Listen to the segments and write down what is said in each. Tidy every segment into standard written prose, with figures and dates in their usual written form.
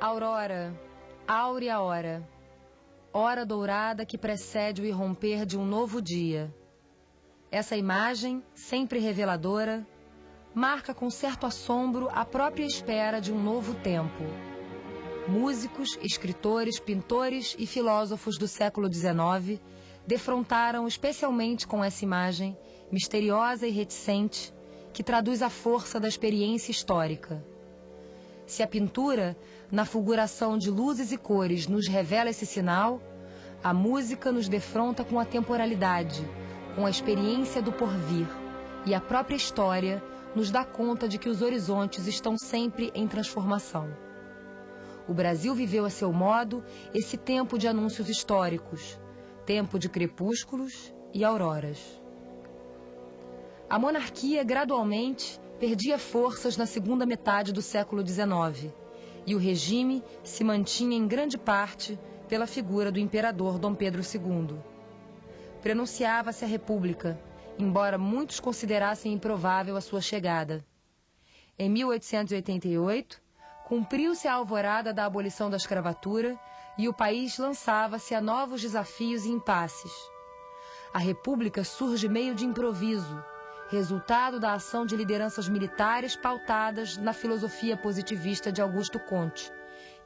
Aurora, áurea hora, hora dourada que precede o irromper de um novo dia. Essa imagem, sempre reveladora, marca com certo assombro a própria espera de um novo tempo. Músicos, escritores, pintores e filósofos do século XIX defrontaram especialmente com essa imagem, misteriosa e reticente, que traduz a força da experiência histórica. Se a pintura, na fulguração de luzes e cores, nos revela esse sinal, a música nos defronta com a temporalidade, com a experiência do porvir, e a própria história nos dá conta de que os horizontes estão sempre em transformação. O Brasil viveu a seu modo esse tempo de anúncios históricos, tempo de crepúsculos e auroras. A monarquia, gradualmente, perdia forças na segunda metade do século XIX, e o regime se mantinha em grande parte pela figura do imperador Dom Pedro II. Prenunciava-se a República, embora muitos considerassem improvável a sua chegada. Em 1888, cumpriu-se a alvorada da abolição da escravatura e o país lançava-se a novos desafios e impasses. A República surge meio de improviso, resultado da ação de lideranças militares pautadas na filosofia positivista de Augusto Comte,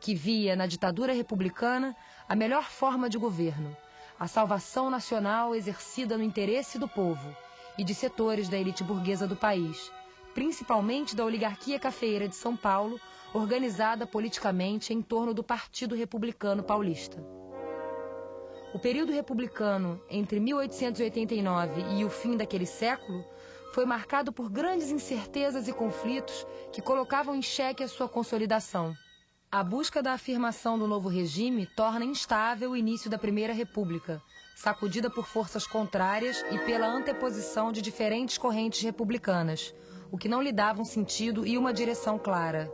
que via na ditadura republicana a melhor forma de governo, a salvação nacional exercida no interesse do povo e de setores da elite burguesa do país, principalmente da oligarquia cafeeira de São Paulo, organizada politicamente em torno do Partido Republicano Paulista. O período republicano entre 1889 e o fim daquele século foi marcado por grandes incertezas e conflitos que colocavam em xeque a sua consolidação. A busca da afirmação do novo regime torna instável o início da Primeira República, sacudida por forças contrárias e pela anteposição de diferentes correntes republicanas, o que não lhe dava um sentido e uma direção clara.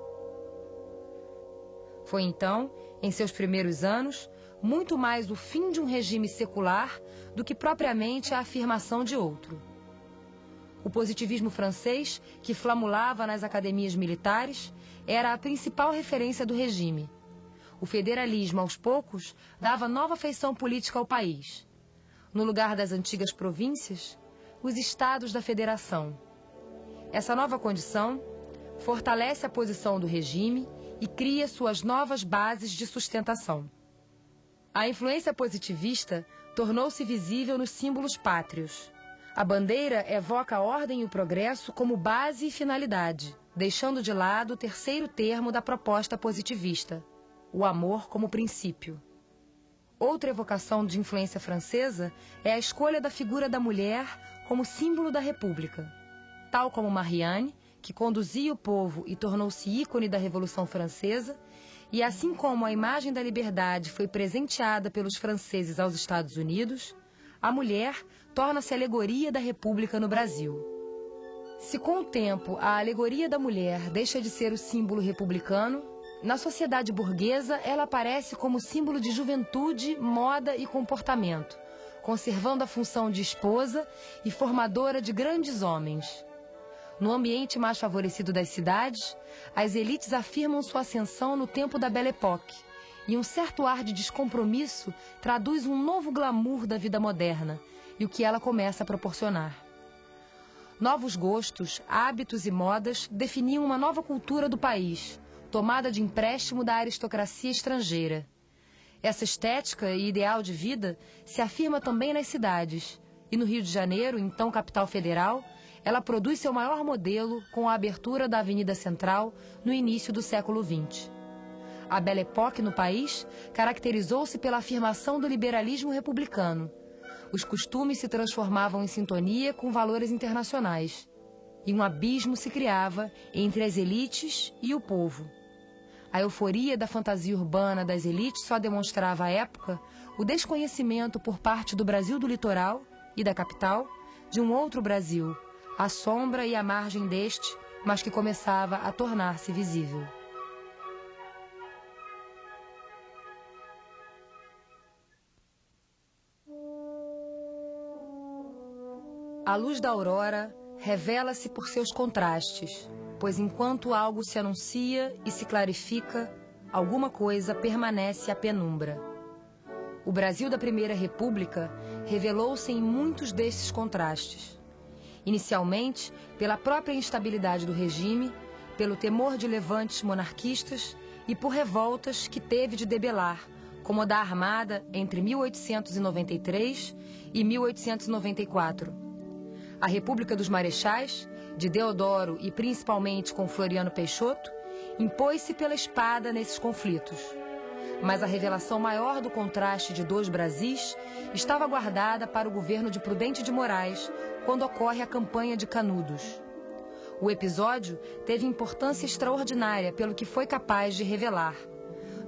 Foi então, em seus primeiros anos, muito mais o fim de um regime secular do que propriamente a afirmação de outro. O positivismo francês, que flamulava nas academias militares, era a principal referência do regime. O federalismo, aos poucos, dava nova feição política ao país. No lugar das antigas províncias, os estados da federação. Essa nova condição fortalece a posição do regime e cria suas novas bases de sustentação. A influência positivista tornou-se visível nos símbolos pátrios. A bandeira evoca a ordem e o progresso como base e finalidade, deixando de lado o terceiro termo da proposta positivista, o amor como princípio. Outra evocação de influência francesa é a escolha da figura da mulher como símbolo da República. Tal como Marianne, que conduzia o povo e tornou-se ícone da Revolução Francesa, e assim como a imagem da liberdade foi presenteada pelos franceses aos Estados Unidos, a mulher torna-se alegoria da República no Brasil. Se com o tempo a alegoria da mulher deixa de ser o símbolo republicano, na sociedade burguesa ela aparece como símbolo de juventude, moda e comportamento, conservando a função de esposa e formadora de grandes homens. No ambiente mais favorecido das cidades, as elites afirmam sua ascensão no tempo da Belle Époque, e um certo ar de descompromisso traduz um novo glamour da vida moderna e o que ela começa a proporcionar. Novos gostos, hábitos e modas definiam uma nova cultura do país, tomada de empréstimo da aristocracia estrangeira. Essa estética e ideal de vida se afirma também nas cidades, e no Rio de Janeiro, então capital federal, ela produz seu maior modelo com a abertura da Avenida Central no início do século XX. A Belle Époque no país caracterizou-se pela afirmação do liberalismo republicano. Os costumes se transformavam em sintonia com valores internacionais, e um abismo se criava entre as elites e o povo. A euforia da fantasia urbana das elites só demonstrava à época o desconhecimento por parte do Brasil do litoral e da capital de um outro Brasil, à sombra e à margem deste, mas que começava a tornar-se visível. A luz da aurora revela-se por seus contrastes, pois enquanto algo se anuncia e se clarifica, alguma coisa permanece à penumbra. O Brasil da Primeira República revelou-se em muitos desses contrastes. Inicialmente, pela própria instabilidade do regime, pelo temor de levantes monarquistas e por revoltas que teve de debelar, como a da Armada entre 1893 e 1894. A República dos Marechais, de Deodoro e principalmente com Floriano Peixoto, impôs-se pela espada nesses conflitos. Mas a revelação maior do contraste de dois Brasis estava guardada para o governo de Prudente de Moraes, quando ocorre a campanha de Canudos. O episódio teve importância extraordinária pelo que foi capaz de revelar.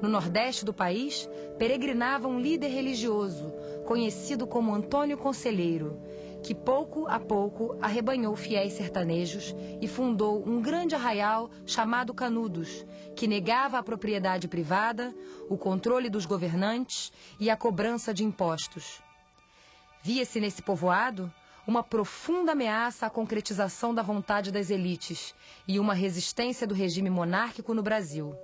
No Nordeste do país, peregrinava um líder religioso, conhecido como Antônio Conselheiro, que pouco a pouco arrebanhou fiéis sertanejos e fundou um grande arraial chamado Canudos, que negava a propriedade privada, o controle dos governantes e a cobrança de impostos. Via-se nesse povoado uma profunda ameaça à concretização da vontade das elites e uma resistência do regime monárquico no Brasil.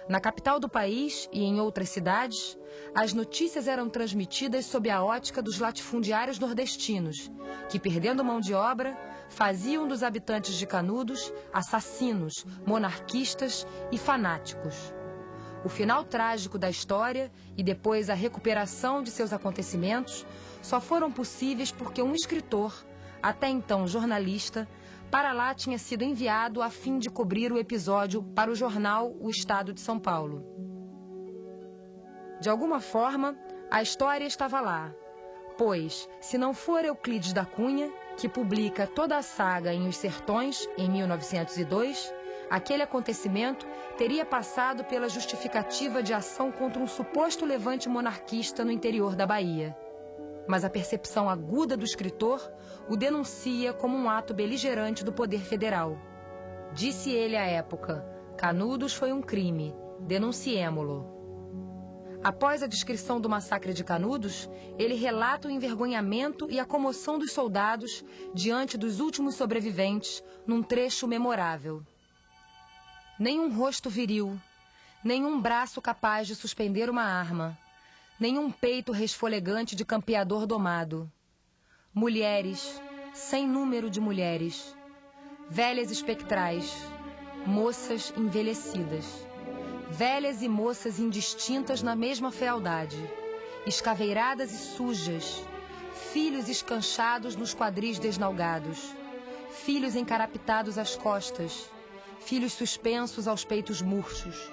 Na capital do país e em outras cidades, as notícias eram transmitidas sob a ótica dos latifundiários nordestinos, que, perdendo mão de obra, faziam dos habitantes de Canudos assassinos, monarquistas e fanáticos. O final trágico da história e depois a recuperação de seus acontecimentos só foram possíveis porque um escritor, até então jornalista, para lá tinha sido enviado a fim de cobrir o episódio para o jornal O Estado de São Paulo. De alguma forma, a história estava lá, pois, se não for Euclides da Cunha, que publica toda a saga em Os Sertões, em 1902, aquele acontecimento teria passado pela justificativa de ação contra um suposto levante monarquista no interior da Bahia. Mas a percepção aguda do escritor o denuncia como um ato beligerante do poder federal. Disse ele à época: Canudos foi um crime, denunciemo-lo. Após a descrição do massacre de Canudos, ele relata o envergonhamento e a comoção dos soldados diante dos últimos sobreviventes num trecho memorável. Nenhum rosto viril, nenhum braço capaz de suspender uma arma, nenhum peito resfolegante de campeador domado. Mulheres, sem número de mulheres, velhas espectrais, moças envelhecidas, velhas e moças indistintas na mesma fealdade, escaveiradas e sujas, filhos escanchados nos quadris desnalgados, filhos encarapitados às costas, filhos suspensos aos peitos murchos,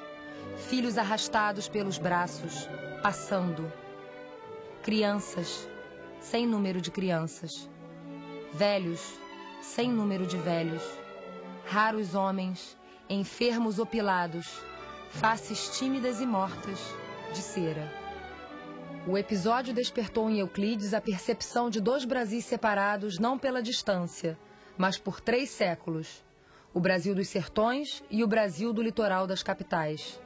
filhos arrastados pelos braços, passando. Crianças, sem número de crianças. Velhos, sem número de velhos. Raros homens, enfermos opilados, faces tímidas e mortas, de cera. O episódio despertou em Euclides a percepção de dois Brasis separados não pela distância, mas por 3 séculos. O Brasil dos sertões e o Brasil do litoral das capitais.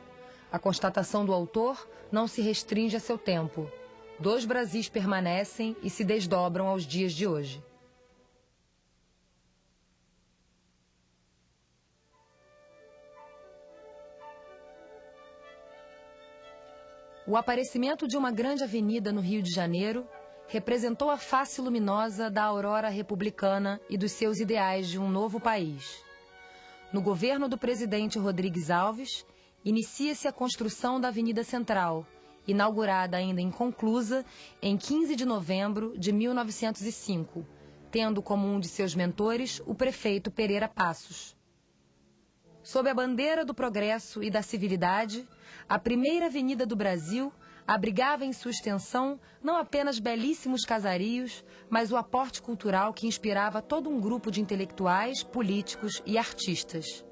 A constatação do autor não se restringe a seu tempo. 2 Brasis permanecem e se desdobram aos dias de hoje. O aparecimento de uma grande avenida no Rio de Janeiro representou a face luminosa da aurora republicana e dos seus ideais de um novo país. No governo do presidente Rodrigues Alves, inicia-se a construção da Avenida Central, inaugurada ainda inconclusa em 15 de novembro de 1905, tendo como um de seus mentores o prefeito Pereira Passos. Sob a bandeira do progresso e da civilidade, a primeira avenida do Brasil abrigava em sua extensão não apenas belíssimos casarios, mas o aporte cultural que inspirava todo um grupo de intelectuais, políticos e artistas.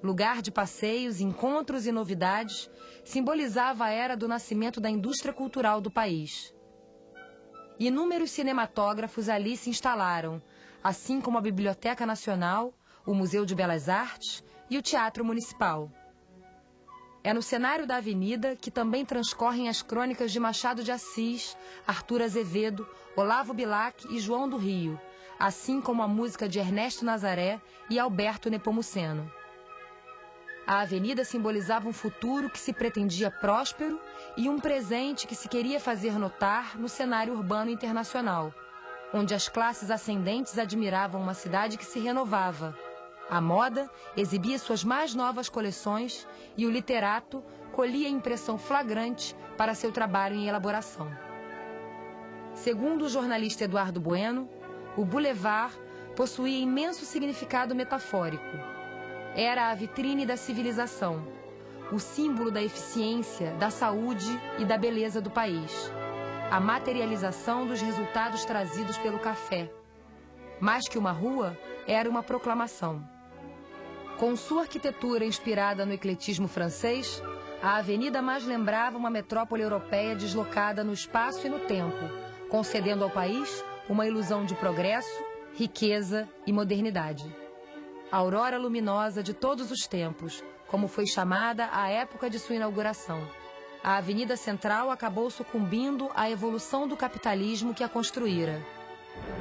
Lugar de passeios, encontros e novidades, simbolizava a era do nascimento da indústria cultural do país. Inúmeros cinematógrafos ali se instalaram, assim como a Biblioteca Nacional, o Museu de Belas Artes e o Teatro Municipal. É no cenário da avenida que também transcorrem as crônicas de Machado de Assis, Arthur Azevedo, Olavo Bilac e João do Rio, assim como a música de Ernesto Nazaré e Alberto Nepomuceno. A avenida simbolizava um futuro que se pretendia próspero e um presente que se queria fazer notar no cenário urbano internacional, onde as classes ascendentes admiravam uma cidade que se renovava. A moda exibia suas mais novas coleções e o literato colhia impressão flagrante para seu trabalho em elaboração. Segundo o jornalista Eduardo Bueno, o Boulevard possuía imenso significado metafórico. Era a vitrine da civilização, o símbolo da eficiência, da saúde e da beleza do país, a materialização dos resultados trazidos pelo café. Mais que uma rua, era uma proclamação. Com sua arquitetura inspirada no ecletismo francês, a avenida mais lembrava uma metrópole europeia deslocada no espaço e no tempo, concedendo ao país uma ilusão de progresso, riqueza e modernidade. A aurora luminosa de todos os tempos, como foi chamada a época de sua inauguração. A Avenida Central acabou sucumbindo à evolução do capitalismo que a construíra.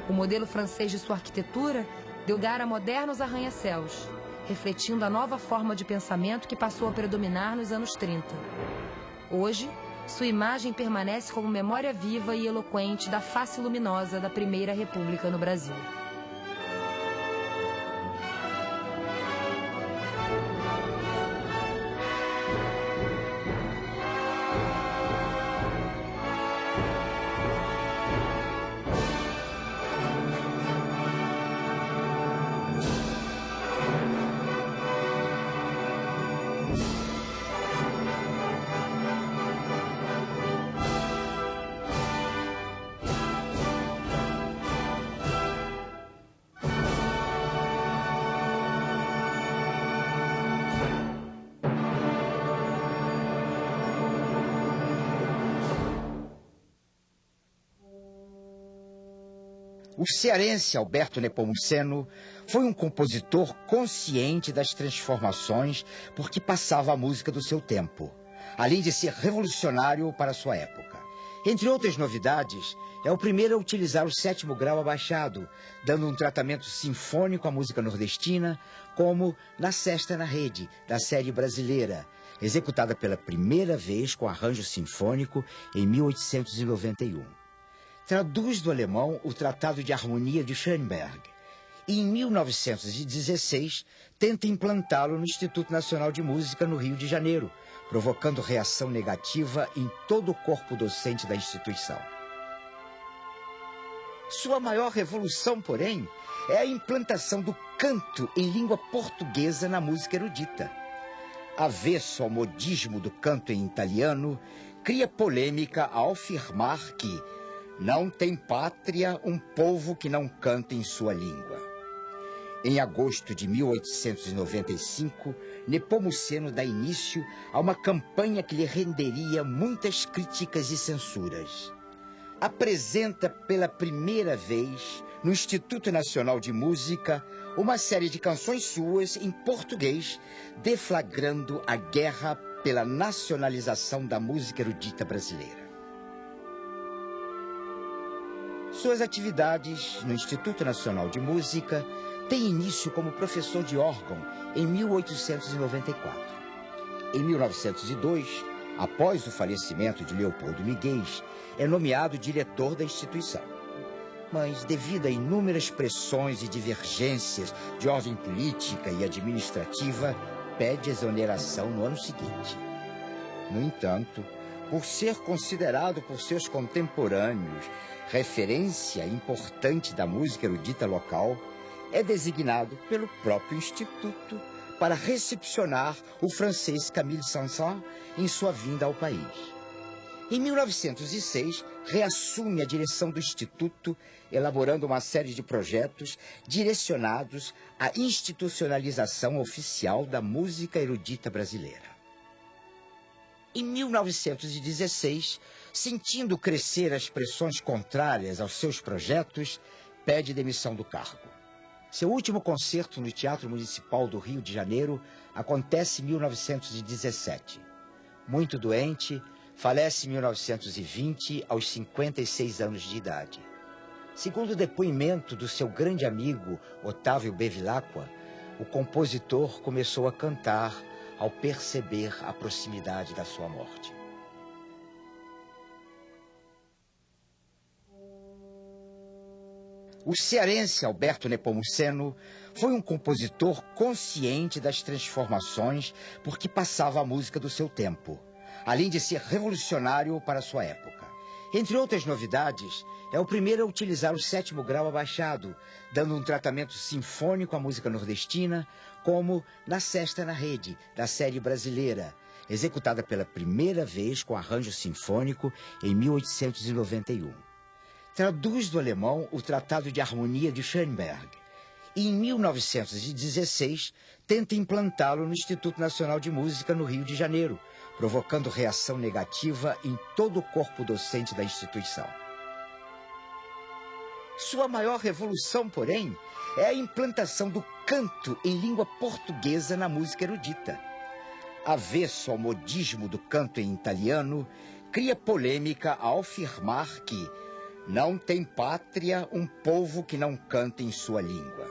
O modelo francês de sua arquitetura deu lugar a modernos arranha-céus, refletindo a nova forma de pensamento que passou a predominar nos anos 30. Hoje, sua imagem permanece como memória viva e eloquente da face luminosa da Primeira República no Brasil. O cearense Alberto Nepomuceno foi um compositor consciente das transformações por que passava a música do seu tempo, além de ser revolucionário para sua época. Entre outras novidades, é o primeiro a utilizar o 7º grau abaixado, dando um tratamento sinfônico à música nordestina, como Na Sesta na Rede, da série brasileira, executada pela primeira vez com arranjo sinfônico em 1891. Traduz do alemão o Tratado de Harmonia de Schoenberg e, em 1916, tenta implantá-lo no Instituto Nacional de Música, no Rio de Janeiro, provocando reação negativa em todo o corpo docente da instituição. Sua maior revolução, porém, é a implantação do canto em língua portuguesa na música erudita. Avesso ao modismo do canto em italiano, cria polêmica ao afirmar que não tem pátria um povo que não canta em sua língua. Em agosto de 1895, Nepomuceno dá início a uma campanha que lhe renderia muitas críticas e censuras. Apresenta pela primeira vez, no Instituto Nacional de Música, uma série de canções suas em português, deflagrando a guerra pela nacionalização da música erudita brasileira. Suas atividades no Instituto Nacional de Música têm início como professor de órgão em 1894. Em 1902, após o falecimento de Leopoldo Miguez, é nomeado diretor da instituição. Mas, devido a inúmeras pressões e divergências de ordem política e administrativa, pede exoneração no ano seguinte. No entanto, por ser considerado por seus contemporâneos referência importante da música erudita local, é designado pelo próprio Instituto para recepcionar o francês Camille Saint-Saëns em sua vinda ao país. Em 1906, reassume a direção do Instituto, elaborando uma série de projetos direcionados à institucionalização oficial da música erudita brasileira. Em 1916, sentindo crescer as pressões contrárias aos seus projetos, pede demissão do cargo. Seu último concerto no Teatro Municipal do Rio de Janeiro acontece em 1917. Muito doente, falece em 1920, aos 56 anos de idade. Segundo o depoimento do seu grande amigo Otávio Bevilacqua, o compositor começou a cantar ao perceber a proximidade da sua morte. O cearense Alberto Nepomuceno foi um compositor consciente das transformações por que passava a música do seu tempo, além de ser revolucionário para a sua época. Entre outras novidades, é o primeiro a utilizar o 7º grau abaixado, dando um tratamento sinfônico à música nordestina, como na Sesta na Rede, da série brasileira, executada pela primeira vez com arranjo sinfônico em 1891. Traduz do alemão o Tratado de Harmonia de Schoenberg e, em 1916, tenta implantá-lo no Instituto Nacional de Música, no Rio de Janeiro, provocando reação negativa em todo o corpo docente da instituição. Sua maior revolução, porém, é a implantação do canto em língua portuguesa na música erudita. Avesso ao modismo do canto em italiano, cria polêmica ao afirmar que não tem pátria um povo que não canta em sua língua.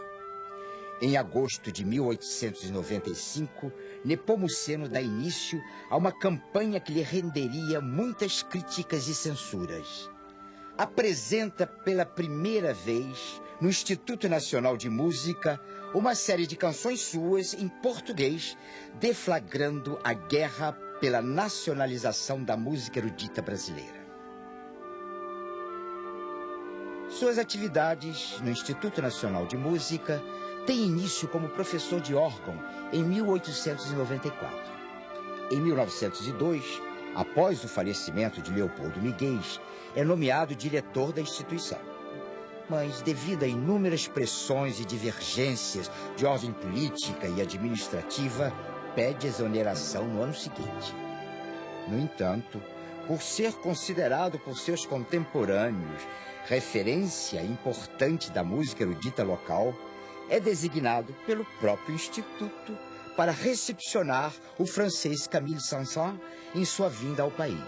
Em agosto de 1895, Nepomuceno dá início a uma campanha que lhe renderia muitas críticas e censuras. Apresenta pela primeira vez, no Instituto Nacional de Música, uma série de canções suas em português, deflagrando a guerra pela nacionalização da música erudita brasileira. Suas atividades no Instituto Nacional de Música têm início como professor de órgão em 1894. Em 1902, após o falecimento de Leopoldo Miguel, é nomeado diretor da instituição. Mas, devido a inúmeras pressões e divergências de ordem política e administrativa, pede exoneração no ano seguinte. No entanto, por ser considerado por seus contemporâneos referência importante da música erudita local, é designado pelo próprio Instituto para recepcionar o francês Camille Saint-Saëns em sua vinda ao país.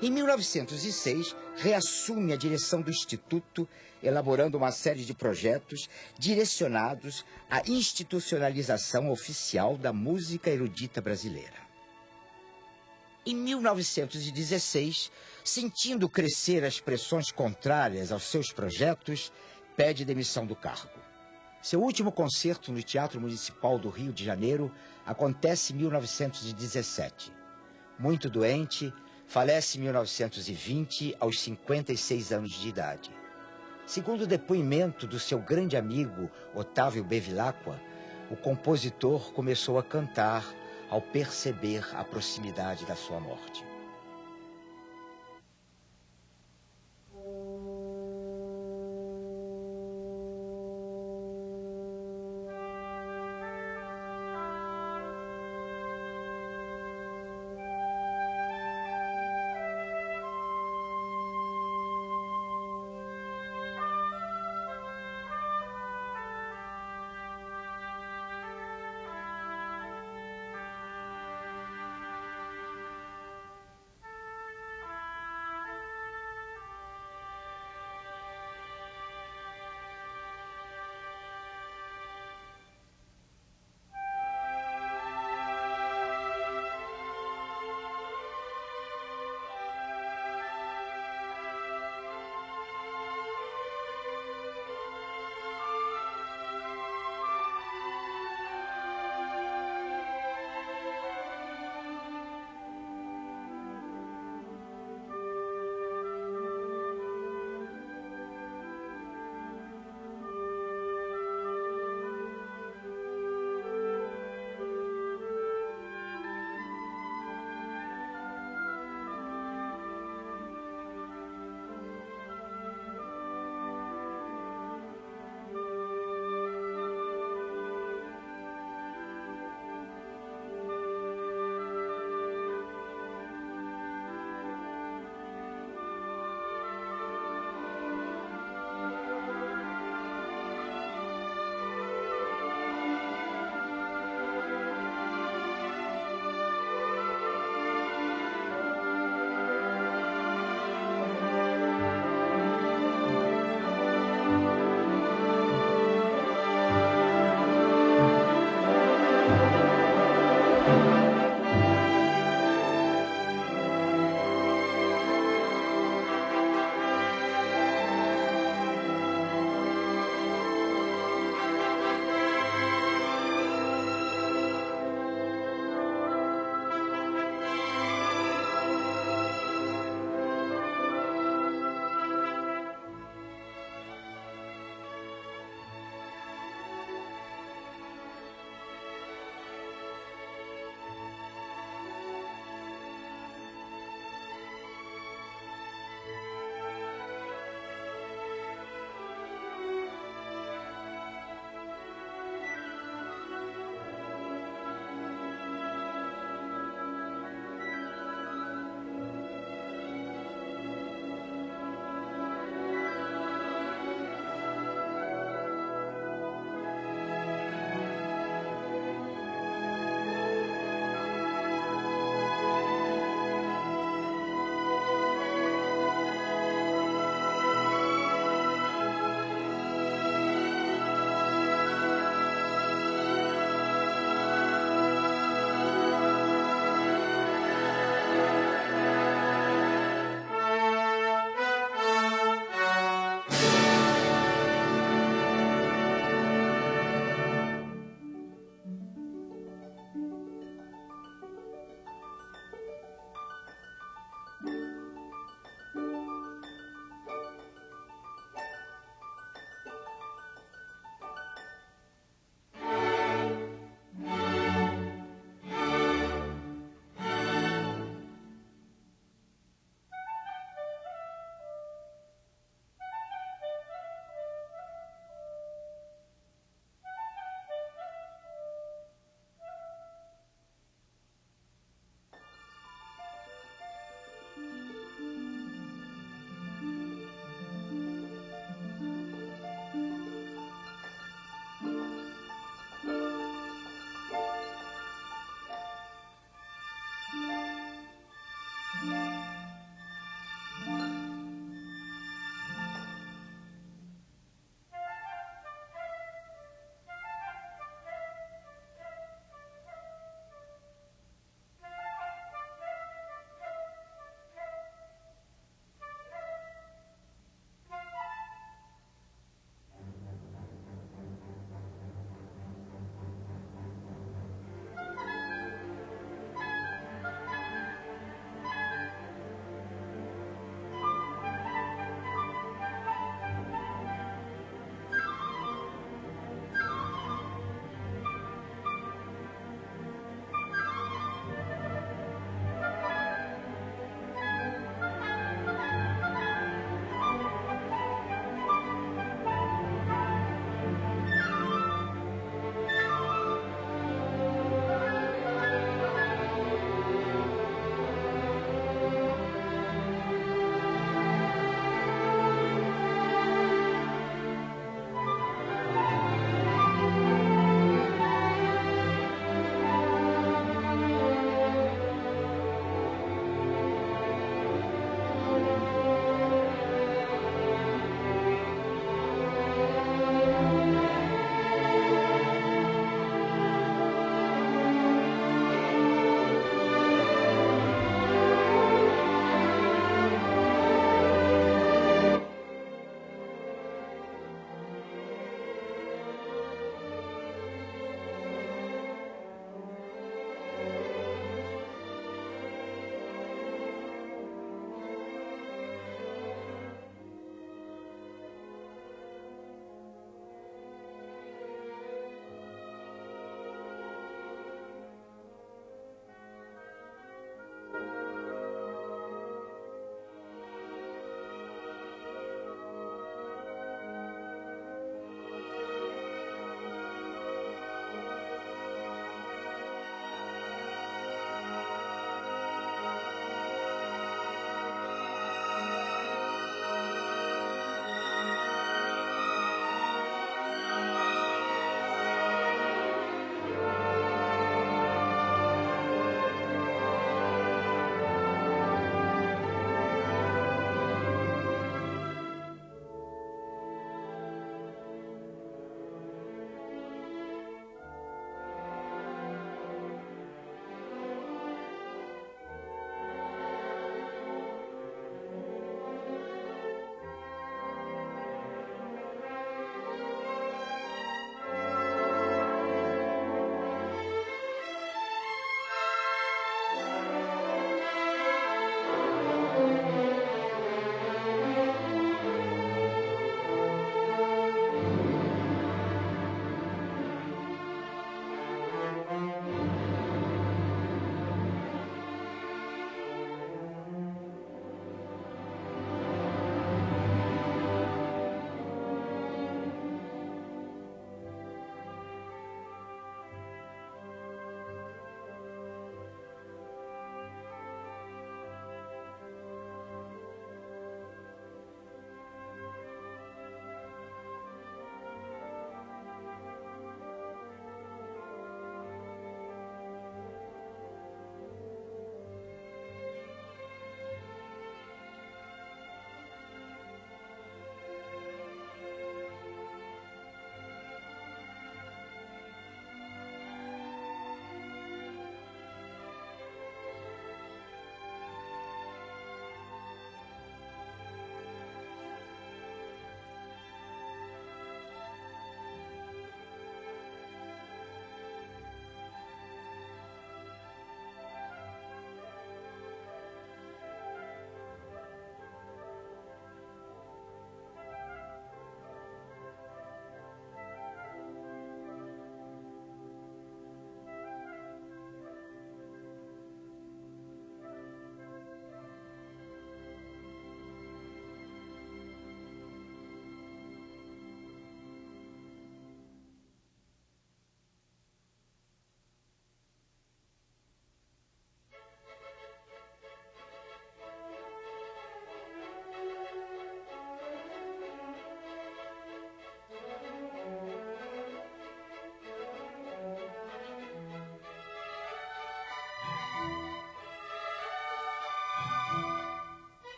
Em 1906, reassume a direção do Instituto, elaborando uma série de projetos direcionados à institucionalização oficial da música erudita brasileira. Em 1916, sentindo crescer as pressões contrárias aos seus projetos, pede demissão do cargo. Seu último concerto no Teatro Municipal do Rio de Janeiro acontece em 1917. Muito doente, falece em 1920, aos 56 anos de idade. Segundo o depoimento do seu grande amigo Otávio Bevilacqua, o compositor começou a cantar ao perceber a proximidade da sua morte.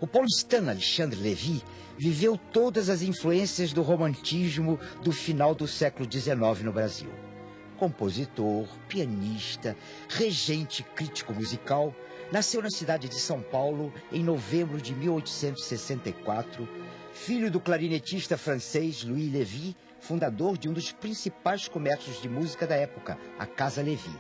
O paulistano Alexandre Lévy viveu todas as influências do romantismo do final do século XIX no Brasil. Compositor, pianista, regente e crítico musical, nasceu na cidade de São Paulo em novembro de 1864, filho do clarinetista francês Louis Lévy, fundador de um dos principais comércios de música da época, a Casa Lévy.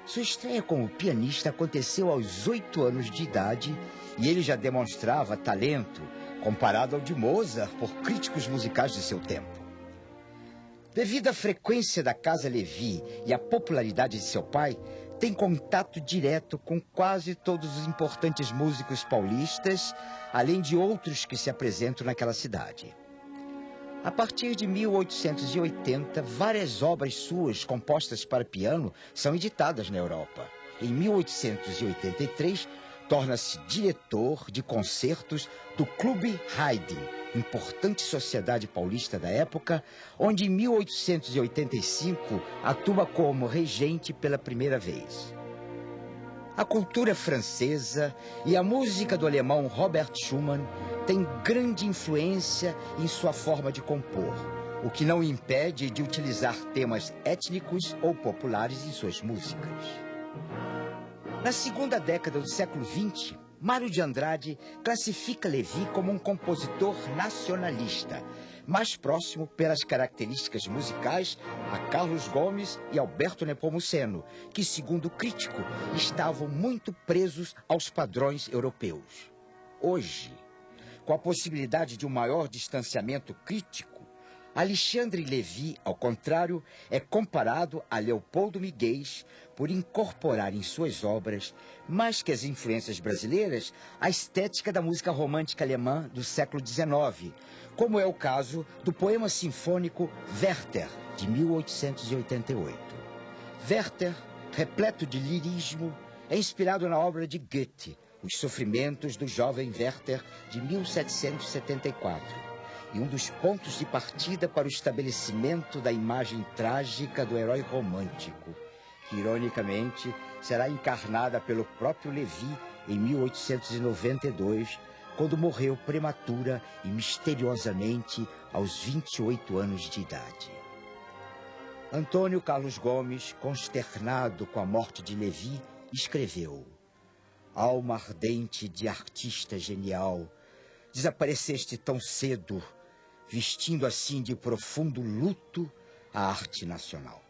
Sua estreia como pianista aconteceu aos 8 anos de idade e ele já demonstrava talento comparado ao de Mozart por críticos musicais de seu tempo. Devido à frequência da Casa Lévy e à popularidade de seu pai, tem contato direto com quase todos os importantes músicos paulistas, além de outros que se apresentam naquela cidade. A partir de 1880, várias obras suas compostas para piano são editadas na Europa. Em 1883, torna-se diretor de concertos do Clube Haydn, importante sociedade paulista da época, onde em 1885 atua como regente pela primeira vez. A cultura francesa e a música do alemão Robert Schumann têm grande influência em sua forma de compor, o que não impede de utilizar temas étnicos ou populares em suas músicas. Na segunda década do século XX, Mário de Andrade classifica Lévy como um compositor nacionalista, mais próximo pelas características musicais a Carlos Gomes e Alberto Nepomuceno, que, segundo o crítico, estavam muito presos aos padrões europeus. Hoje, com a possibilidade de um maior distanciamento crítico, Alexandre Lévy, ao contrário, é comparado a Leopoldo Miguez por incorporar em suas obras, mais que as influências brasileiras, a estética da música romântica alemã do século XIX, como é o caso do poema sinfônico Werther, de 1888. Werther, repleto de lirismo, é inspirado na obra de Goethe, Os Sofrimentos do Jovem Werther, de 1774. E um dos pontos de partida para o estabelecimento da imagem trágica do herói romântico, que, ironicamente, será encarnada pelo próprio Lévy em 1892, quando morreu prematura e misteriosamente aos 28 anos de idade. Antônio Carlos Gomes, consternado com a morte de Lévy, escreveu: alma ardente de artista genial, desapareceste tão cedo, vestindo assim de profundo luto a arte nacional.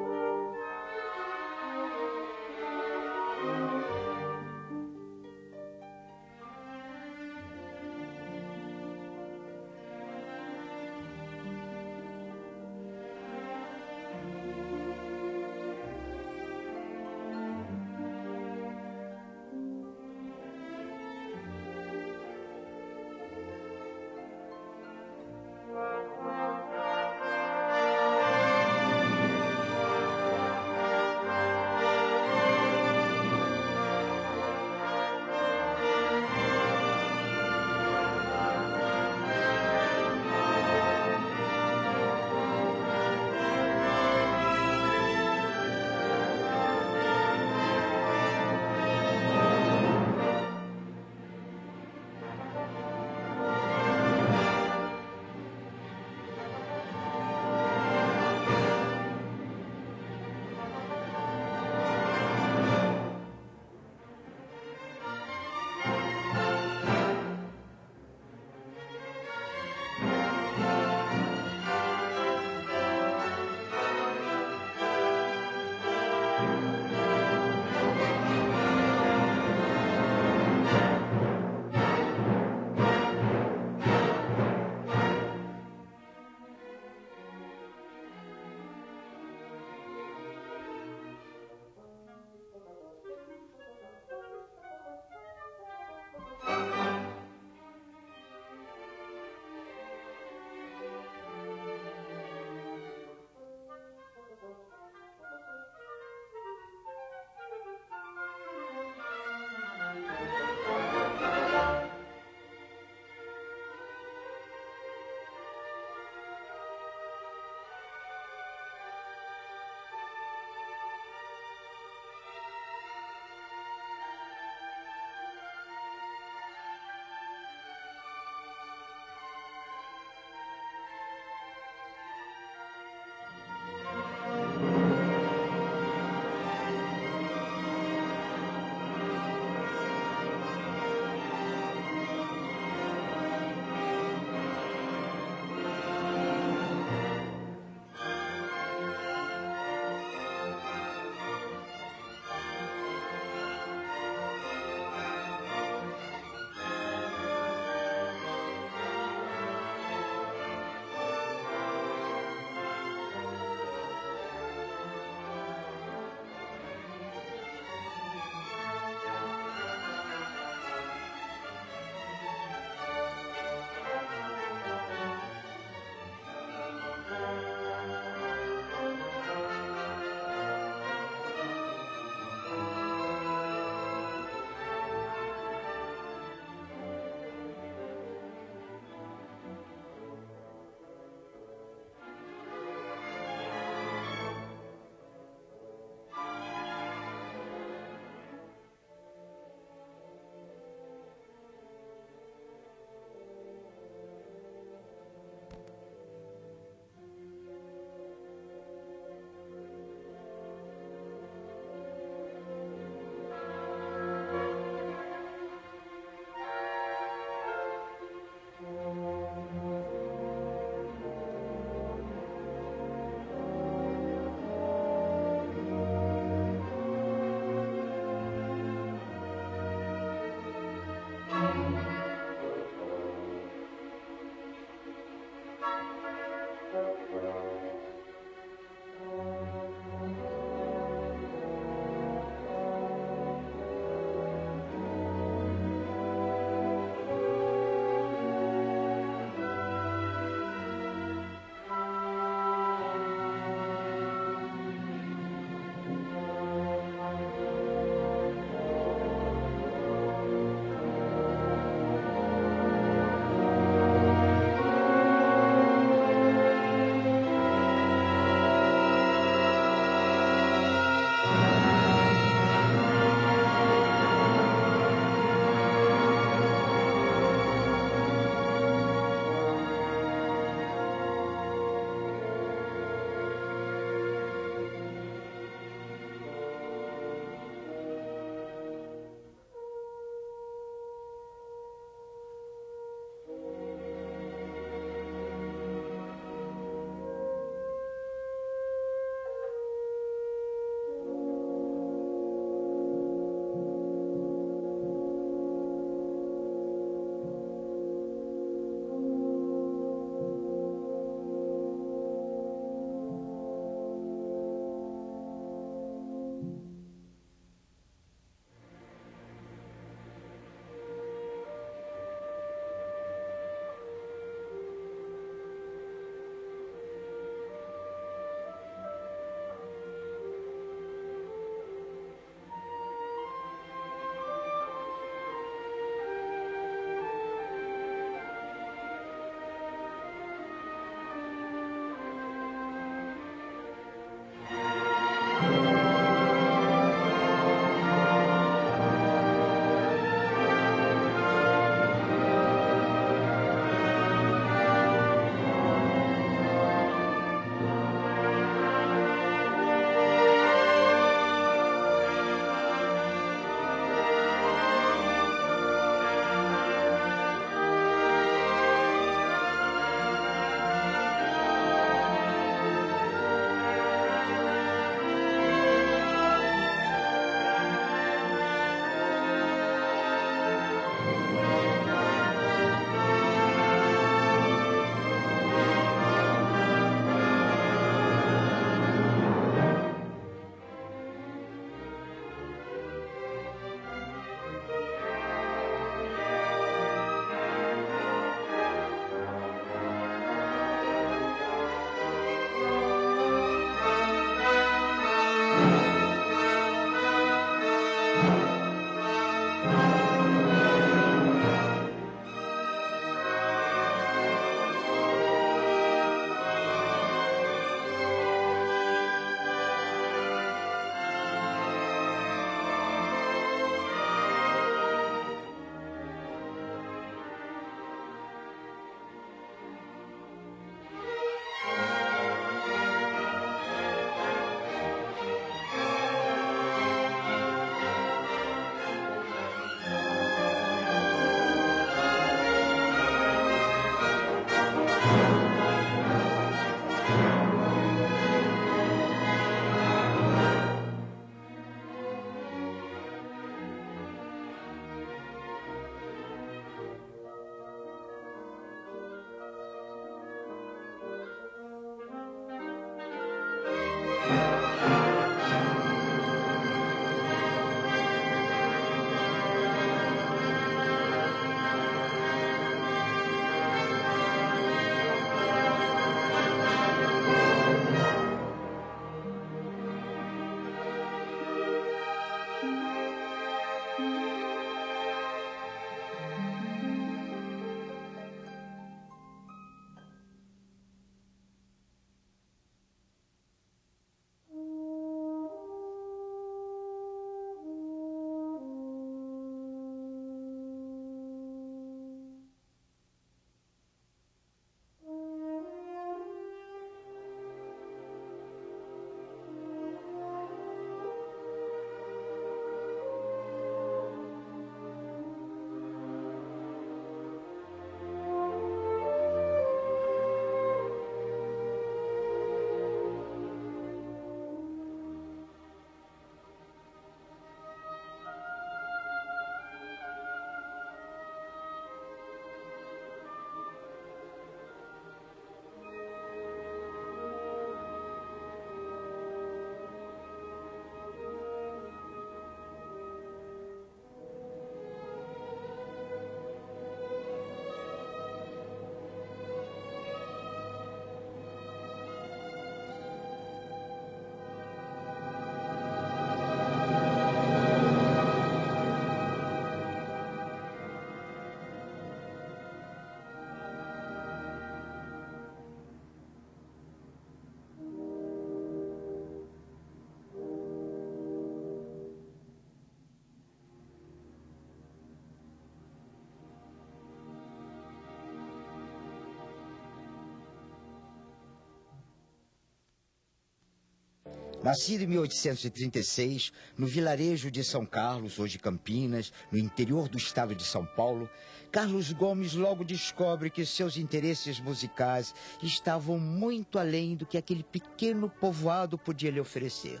Nascido em 1836, no vilarejo de São Carlos, hoje Campinas, no interior do estado de São Paulo, Carlos Gomes logo descobre que seus interesses musicais estavam muito além do que aquele pequeno povoado podia lhe oferecer.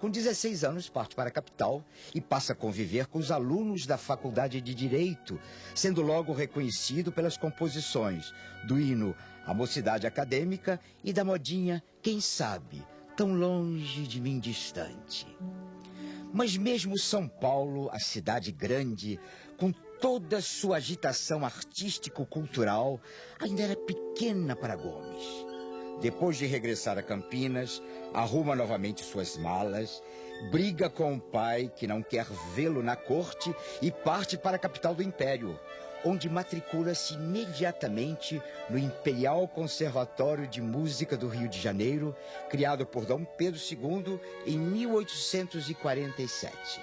Com 16 anos, parte para a capital e passa a conviver com os alunos da Faculdade de Direito, sendo logo reconhecido pelas composições do hino A Mocidade Acadêmica e da modinha Quem Sabe, Tão Longe de Mim Distante. Mas mesmo São Paulo, a cidade grande, com toda a sua agitação artístico-cultural, ainda era pequena para Gomes. Depois de regressar a Campinas, arruma novamente suas malas, briga com o pai, que não quer vê-lo na corte, e parte para a capital do Império, onde matricula-se imediatamente no Imperial Conservatório de Música do Rio de Janeiro, criado por Dom Pedro II em 1847.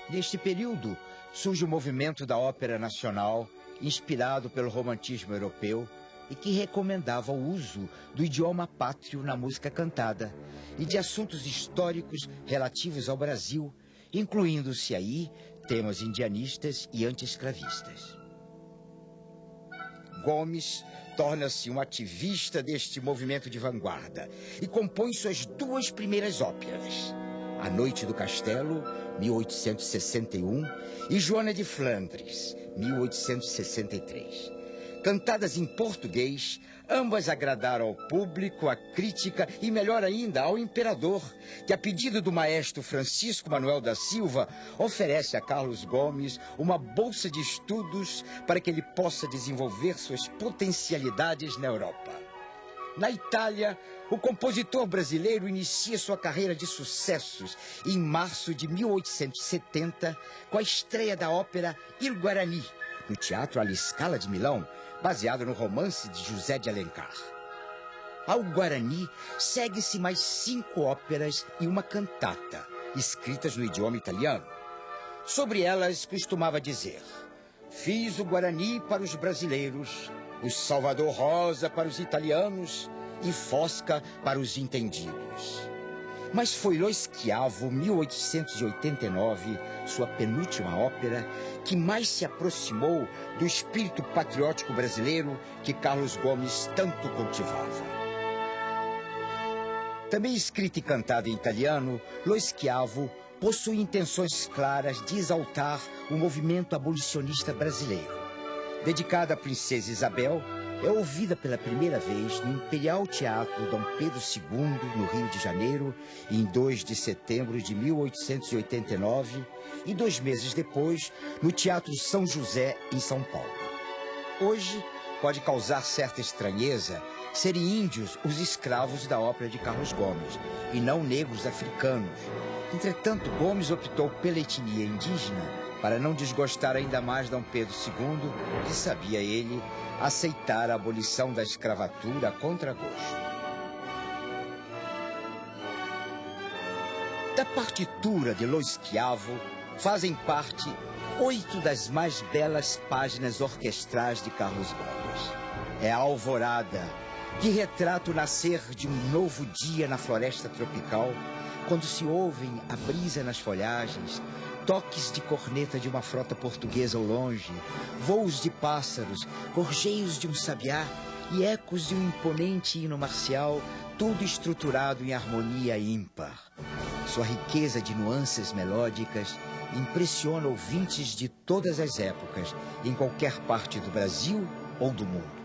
Neste período, surge o movimento da Ópera Nacional, inspirado pelo romantismo europeu, e que recomendava o uso do idioma pátrio na música cantada e de assuntos históricos relativos ao Brasil, incluindo-se aí temas indianistas e anti-escravistas. Gomes torna-se um ativista deste movimento de vanguarda e compõe suas duas primeiras óperas, A Noite do Castelo, 1861, e Joana de Flandres, 1863. Cantadas em português, ambas agradaram ao público, à crítica e, melhor ainda, ao imperador, que, a pedido do maestro Francisco Manuel da Silva, oferece a Carlos Gomes uma bolsa de estudos para que ele possa desenvolver suas potencialidades na Europa. Na Itália, o compositor brasileiro inicia sua carreira de sucessos em março de 1870, com a estreia da ópera Il Guarani, no Teatro alla Scala de Milão, baseado no romance de José de Alencar. Ao Guarani segue-se mais 5 óperas e uma cantata, escritas no idioma italiano. Sobre elas costumava dizer: fiz o Guarani para os brasileiros, o Salvador Rosa para os italianos e Fosca para os entendidos. Mas foi Lo Schiavo, 1889, sua penúltima ópera, que mais se aproximou do espírito patriótico brasileiro que Carlos Gomes tanto cultivava. Também escrita e cantada em italiano, Lo Schiavo possui intenções claras de exaltar o movimento abolicionista brasileiro. Dedicada à princesa Isabel, é ouvida pela primeira vez no Imperial Teatro Dom Pedro II, no Rio de Janeiro, em 2 de setembro de 1889, e 2 meses depois, no Teatro São José, em São Paulo. Hoje, pode causar certa estranheza serem índios os escravos da ópera de Carlos Gomes, e não negros africanos. Entretanto, Gomes optou pela etnia indígena para não desgostar ainda mais Dom Pedro II, que sabia ele aceitar a abolição da escravatura a contragosto. Da partitura de Lo Schiavo fazem parte 8 das mais belas páginas orquestrais de Carlos Gomes. É a Alvorada, que retrata o nascer de um novo dia na floresta tropical, quando se ouvem a brisa nas folhagens, toques de corneta de uma frota portuguesa ao longe, voos de pássaros, gorjeios de um sabiá e ecos de um imponente hino marcial, tudo estruturado em harmonia ímpar. Sua riqueza de nuances melódicas impressiona ouvintes de todas as épocas, em qualquer parte do Brasil ou do mundo.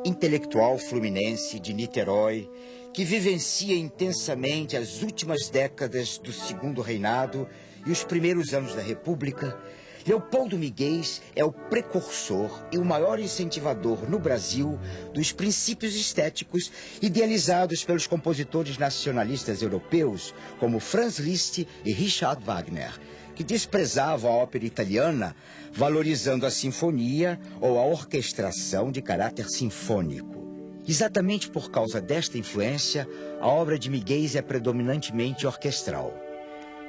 intelectual fluminense de Niterói, que vivencia intensamente as últimas décadas do Segundo Reinado e os primeiros anos da República, Leopoldo Miguel é o precursor e o maior incentivador no Brasil dos princípios estéticos idealizados pelos compositores nacionalistas europeus como Franz Liszt e Richard Wagner, que desprezavam a ópera italiana, valorizando a sinfonia ou a orquestração de caráter sinfônico. Exatamente por causa desta influência, a obra de Miguel é predominantemente orquestral.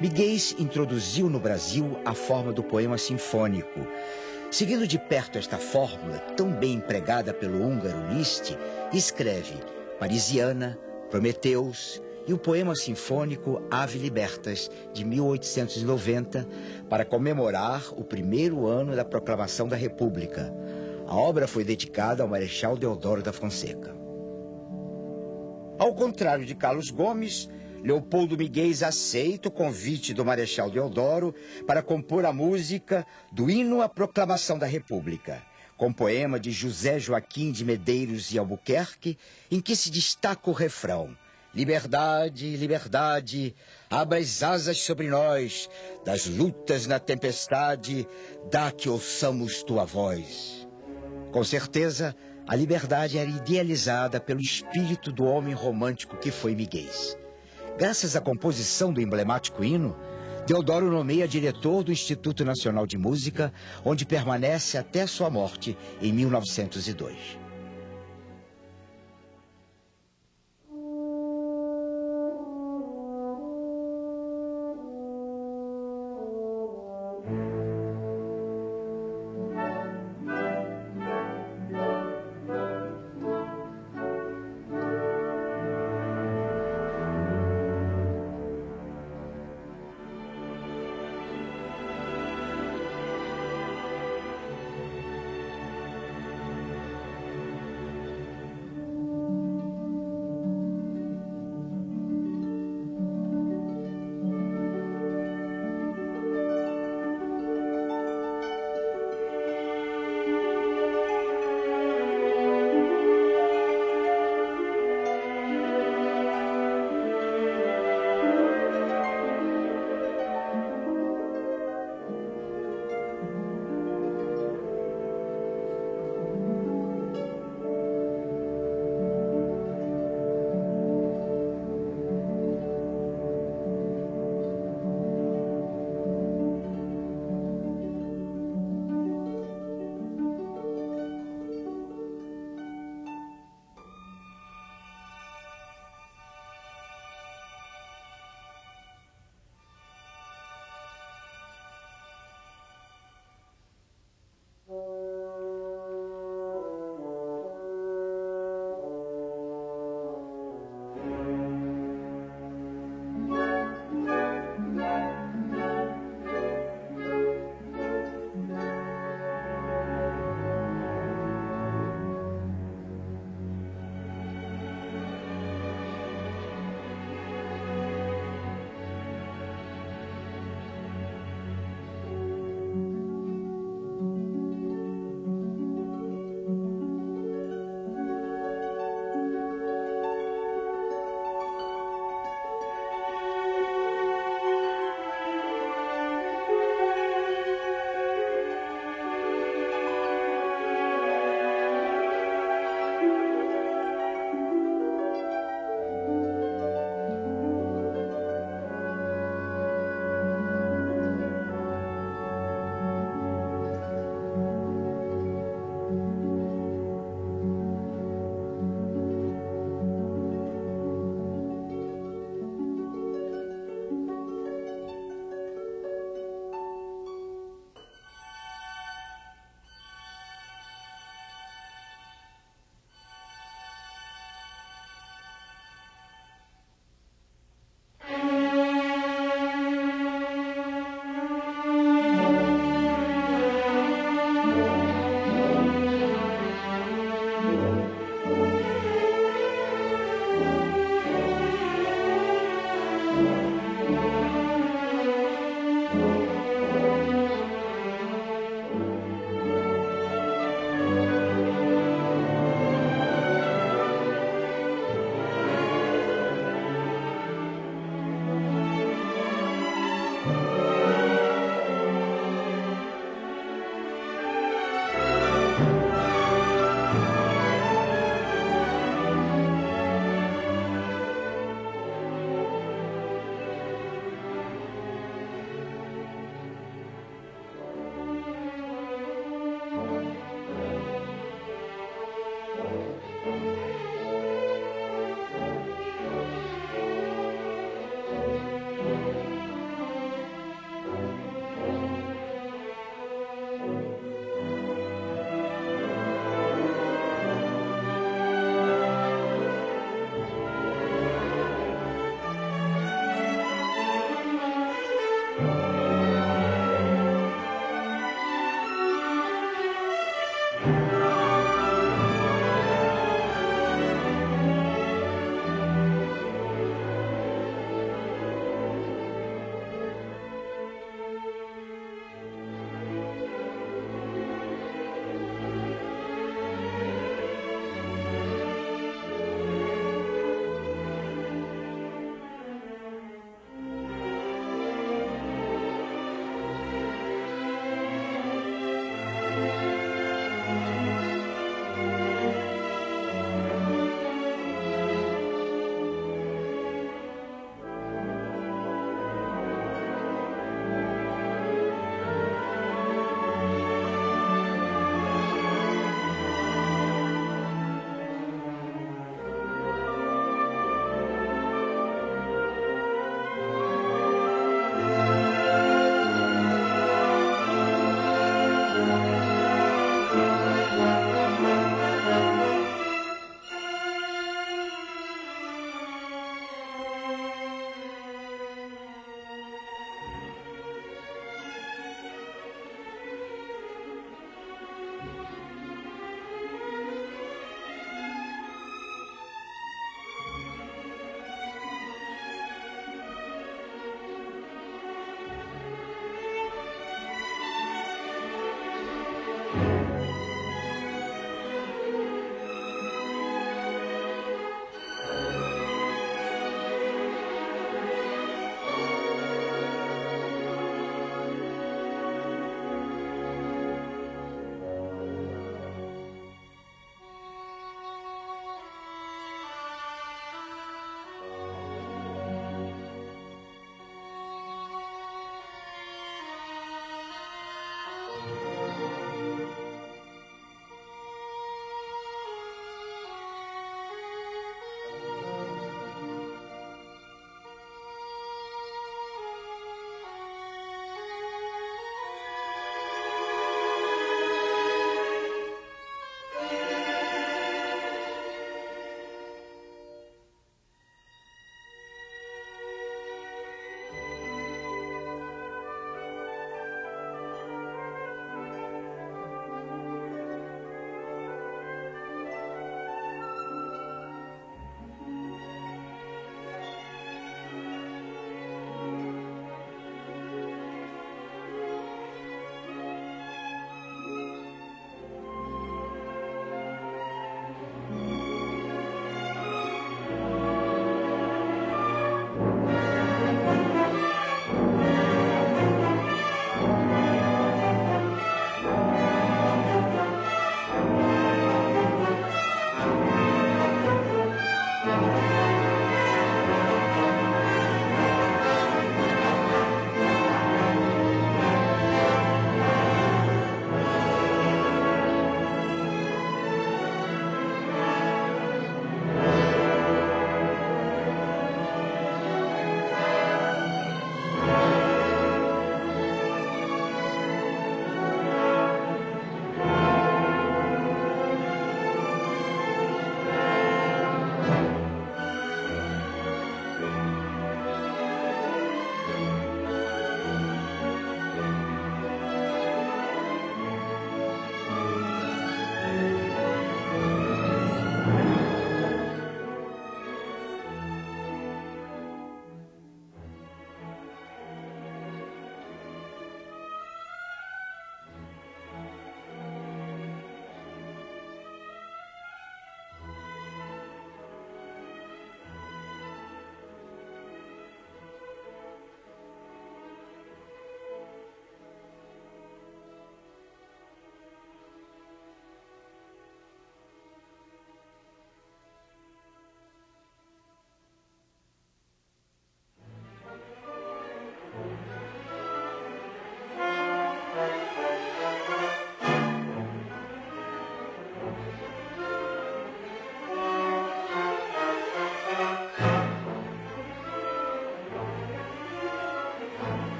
Miguel introduziu no Brasil a forma do poema sinfônico. Seguindo de perto esta fórmula, tão bem empregada pelo húngaro Liszt, escreve Parisiana, Prometeus e o poema sinfônico Ave Libertas, de 1890, para comemorar o primeiro ano da proclamação da República. A obra foi dedicada ao Marechal Deodoro da Fonseca. Ao contrário de Carlos Gomes, Leopoldo Miguel aceita o convite do Marechal Deodoro para compor a música do hino à proclamação da República, com poema de José Joaquim de Medeiros e Albuquerque, em que se destaca o refrão: liberdade, liberdade, abra as asas sobre nós, das lutas na tempestade, dá que ouçamos tua voz. Com certeza, a liberdade era idealizada pelo espírito do homem romântico que foi Miguel. Graças à composição do emblemático hino, Deodoro nomeia diretor do Instituto Nacional de Música, onde permanece até sua morte em 1902.